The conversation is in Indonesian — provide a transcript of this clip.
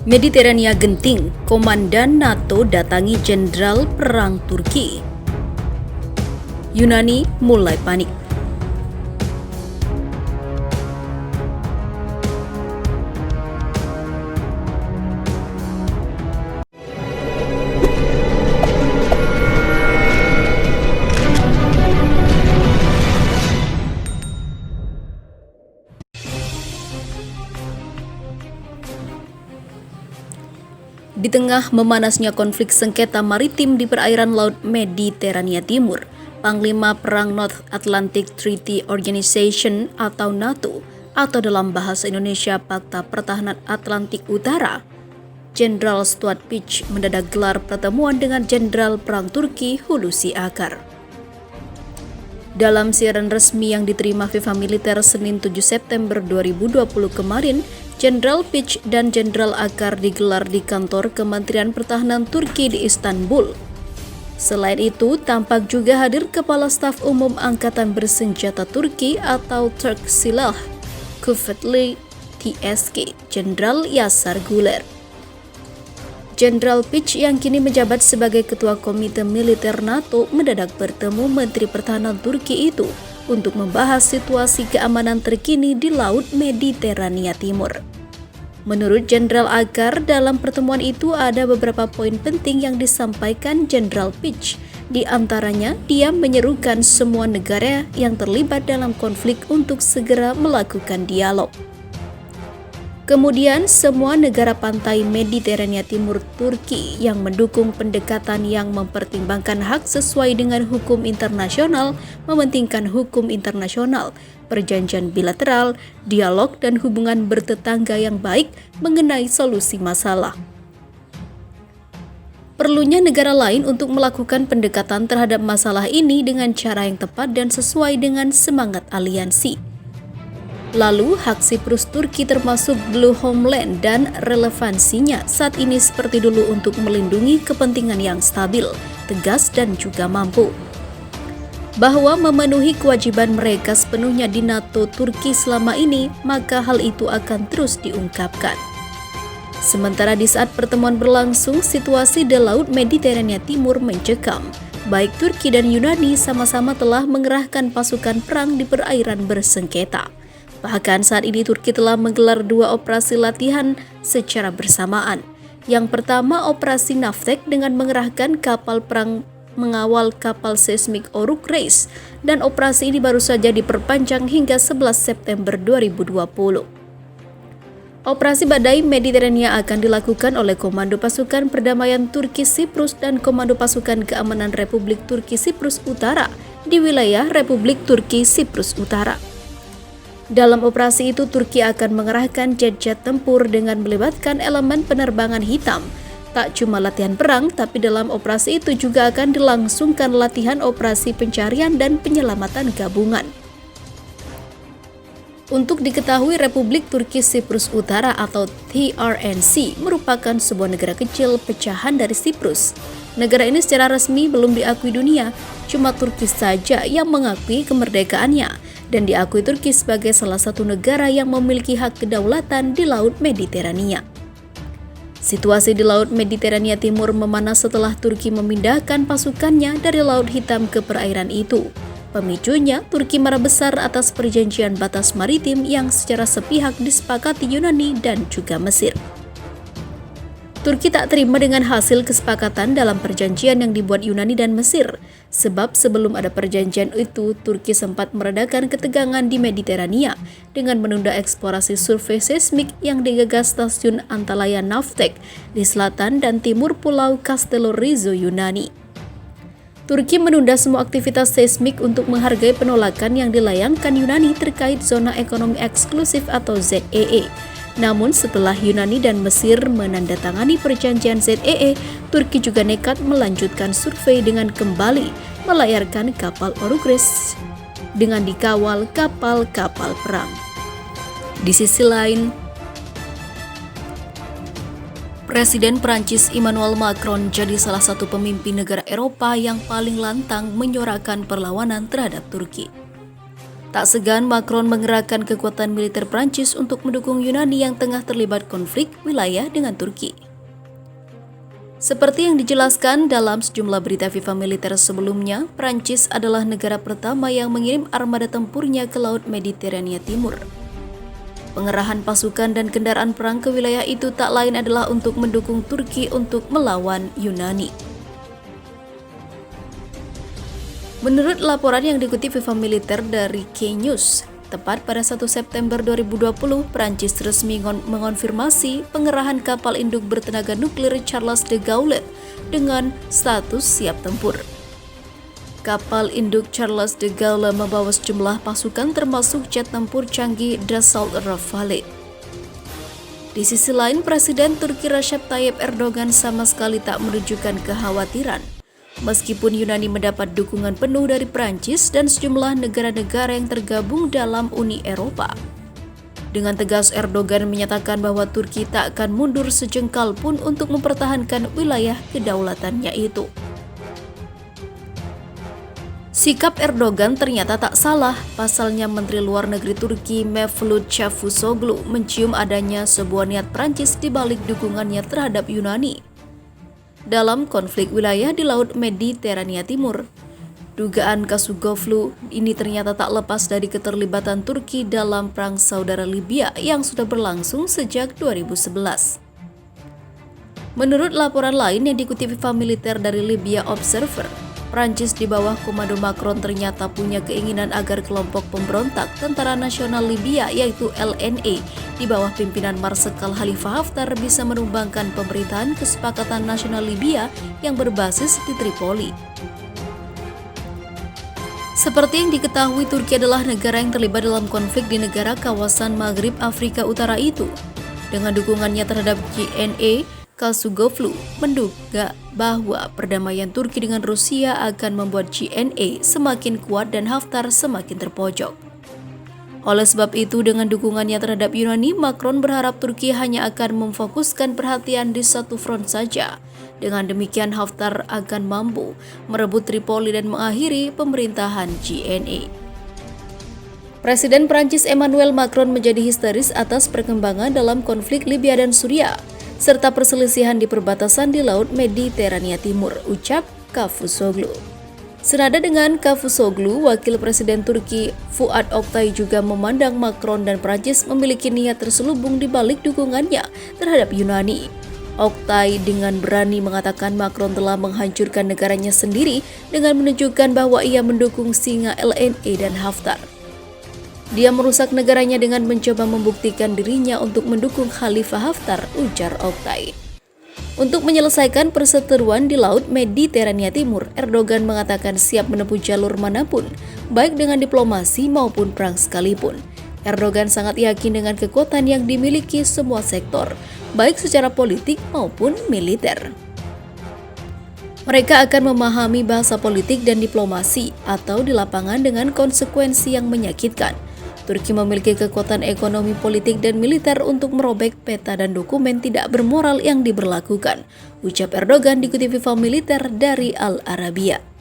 Mediterania genting, Komandan NATO datangi Jenderal Perang Turki. Yunani mulai panik. Di tengah memanasnya konflik sengketa maritim di perairan Laut Mediterania Timur, Panglima Perang North Atlantic Treaty Organization atau NATO, atau dalam bahasa Indonesia Pakta Pertahanan Atlantik Utara, Jenderal Stuart Peach mendadak gelar pertemuan dengan Jenderal Perang Turki Hulusi Akar. Dalam siaran resmi yang diterima FIFA Militer Senin 7 September 2020 kemarin, Jenderal Peach dan Jenderal Akar digelar di kantor Kementerian Pertahanan Turki di Istanbul. Selain itu, tampak juga hadir Kepala Staf Umum Angkatan Bersenjata Turki atau Turk Silah Kuvvetli TSK, Jenderal Yasar Güler. Jenderal Peach yang kini menjabat sebagai Ketua Komite Militer NATO mendadak bertemu Menteri Pertahanan Turki itu untuk membahas situasi keamanan terkini di Laut Mediterania Timur. Menurut Jenderal Akar, dalam pertemuan itu ada beberapa poin penting yang disampaikan Jenderal Peach. Di antaranya, dia menyerukan semua negara yang terlibat dalam konflik untuk segera melakukan dialog. Kemudian, semua negara pantai Mediterania Timur Turki yang mendukung pendekatan yang mempertimbangkan hak sesuai dengan hukum internasional, mementingkan hukum internasional, perjanjian bilateral, dialog dan hubungan bertetangga yang baik mengenai solusi masalah. Perlunya negara lain untuk melakukan pendekatan terhadap masalah ini dengan cara yang tepat dan sesuai dengan semangat aliansi. Lalu, hak Siprus Turki termasuk Blue Homeland dan relevansinya saat ini seperti dulu untuk melindungi kepentingan yang stabil, tegas dan juga mampu. Bahwa memenuhi kewajiban mereka sepenuhnya di NATO Turki selama ini, maka hal itu akan terus diungkapkan. Sementara di saat pertemuan berlangsung, situasi di Laut Mediterania Timur mencekam. Baik Turki dan Yunani sama-sama telah mengerahkan pasukan perang di perairan bersengketa. Bahkan saat ini Turki telah menggelar 2 operasi latihan secara bersamaan. Yang pertama, operasi Naftek dengan mengerahkan kapal perang mengawal kapal seismik Oruk Reis, dan operasi ini baru saja diperpanjang hingga 11 September 2020. Operasi Badai Mediterania akan dilakukan oleh Komando Pasukan Perdamaian Turki Siprus dan Komando Pasukan Keamanan Republik Turki Siprus Utara di wilayah Republik Turki Siprus Utara. Dalam operasi itu, Turki akan mengerahkan jet-jet tempur dengan melibatkan elemen penerbangan hitam. Tak cuma latihan perang, tapi dalam operasi itu juga akan dilangsungkan latihan operasi pencarian dan penyelamatan gabungan. Untuk diketahui, Republik Turki Siprus Utara atau TRNC merupakan sebuah negara kecil pecahan dari Siprus. Negara ini secara resmi belum diakui dunia, cuma Turki saja yang mengakui kemerdekaannya dan diakui Turki sebagai salah satu negara yang memiliki hak kedaulatan di Laut Mediterania. Situasi di Laut Mediterania Timur memanas setelah Turki memindahkan pasukannya dari Laut Hitam ke perairan itu. Pemicunya, Turki marah besar atas perjanjian batas maritim yang secara sepihak disepakati Yunani dan juga Mesir. Turki tak terima dengan hasil kesepakatan dalam perjanjian yang dibuat Yunani dan Mesir, sebab sebelum ada perjanjian itu, Turki sempat meredakan ketegangan di Mediterania dengan menunda eksplorasi survei seismik yang digagas stasiun Antalya Naftek di selatan dan timur pulau Castello Rizzo, Yunani. Turki menunda semua aktivitas seismik untuk menghargai penolakan yang dilayangkan Yunani terkait zona ekonomi eksklusif atau ZEE. Namun setelah Yunani dan Mesir menandatangani perjanjian ZEE, Turki juga nekat melanjutkan survei dengan kembali melayarkan kapal Oruk Reis dengan dikawal kapal-kapal perang. Di sisi lain, Presiden Prancis Emmanuel Macron jadi salah satu pemimpin negara Eropa yang paling lantang menyorakan perlawanan terhadap Turki. Tak segan Macron mengerahkan kekuatan militer Prancis untuk mendukung Yunani yang tengah terlibat konflik wilayah dengan Turki. Seperti yang dijelaskan dalam sejumlah berita FIFA militer sebelumnya, Prancis adalah negara pertama yang mengirim armada tempurnya ke Laut Mediterania Timur. Pengerahan pasukan dan kendaraan perang ke wilayah itu tak lain adalah untuk mendukung Turki untuk melawan Yunani. Menurut laporan yang dikutip FIFA militer dari K-News, tepat pada 1 September 2020, Prancis resmi mengonfirmasi pengerahan kapal induk bertenaga nuklir Charles de Gaulle dengan status siap tempur. Kapal induk Charles de Gaulle membawa sejumlah pasukan termasuk jet tempur canggih Dassault Rafale. Di sisi lain, Presiden Turki Recep Tayyip Erdogan sama sekali tak menunjukkan kekhawatiran. Meskipun Yunani mendapat dukungan penuh dari Prancis dan sejumlah negara-negara yang tergabung dalam Uni Eropa. Dengan tegas Erdogan menyatakan bahwa Turki tak akan mundur sejengkal pun untuk mempertahankan wilayah kedaulatannya itu. Sikap Erdogan ternyata tak salah, pasalnya Menteri Luar Negeri Turki Mevlut Cavusoglu mencium adanya sebuah niat Prancis di balik dukungannya terhadap Yunani dalam konflik wilayah di Laut Mediterania Timur. Dugaan Cavusoglu ini ternyata tak lepas dari keterlibatan Turki dalam perang saudara Libya yang sudah berlangsung sejak 2011. Menurut laporan lain yang dikutip FIFA militer dari Libya Observer, Prancis di bawah komando Macron ternyata punya keinginan agar kelompok pemberontak Tentara Nasional Libya yaitu LNA di bawah pimpinan Marsekal Khalifa Haftar bisa menumbangkan pemerintahan Kesepakatan Nasional Libya yang berbasis di Tripoli. Seperti yang diketahui, Turki adalah negara yang terlibat dalam konflik di negara kawasan Maghrib Afrika Utara itu. Dengan dukungannya terhadap GNA, Cavusoglu menduga bahwa perdamaian Turki dengan Rusia akan membuat GNA semakin kuat dan Haftar semakin terpojok. Oleh sebab itu, dengan dukungannya terhadap Yunani, Macron berharap Turki hanya akan memfokuskan perhatian di satu front saja. Dengan demikian, Haftar akan mampu merebut Tripoli dan mengakhiri pemerintahan GNA. Presiden Prancis Emmanuel Macron menjadi histeris atas perkembangan dalam konflik Libya dan Suriah, serta perselisihan di perbatasan di Laut Mediterania Timur, ucap Cavusoglu. Senada dengan Cavusoglu, Wakil Presiden Turki Fuat Oktay juga memandang Macron dan Prancis memiliki niat terselubung di balik dukungannya terhadap Yunani. Oktay dengan berani mengatakan Macron telah menghancurkan negaranya sendiri dengan menunjukkan bahwa ia mendukung singa LNA dan Haftar. Dia merusak negaranya dengan mencoba membuktikan dirinya untuk mendukung Khalifa Haftar, ujar Oktay. Untuk menyelesaikan perseteruan di Laut Mediterania Timur, Erdogan mengatakan siap menempuh jalur manapun, baik dengan diplomasi maupun perang sekalipun. Erdogan sangat yakin dengan kekuatan yang dimiliki semua sektor, baik secara politik maupun militer. Mereka akan memahami bahasa politik dan diplomasi atau di lapangan dengan konsekuensi yang menyakitkan. Turki memiliki kekuatan ekonomi, politik, dan militer untuk merobek peta dan dokumen tidak bermoral yang diberlakukan, ucap Erdogan dikutip FIFA militer dari Al Arabiya.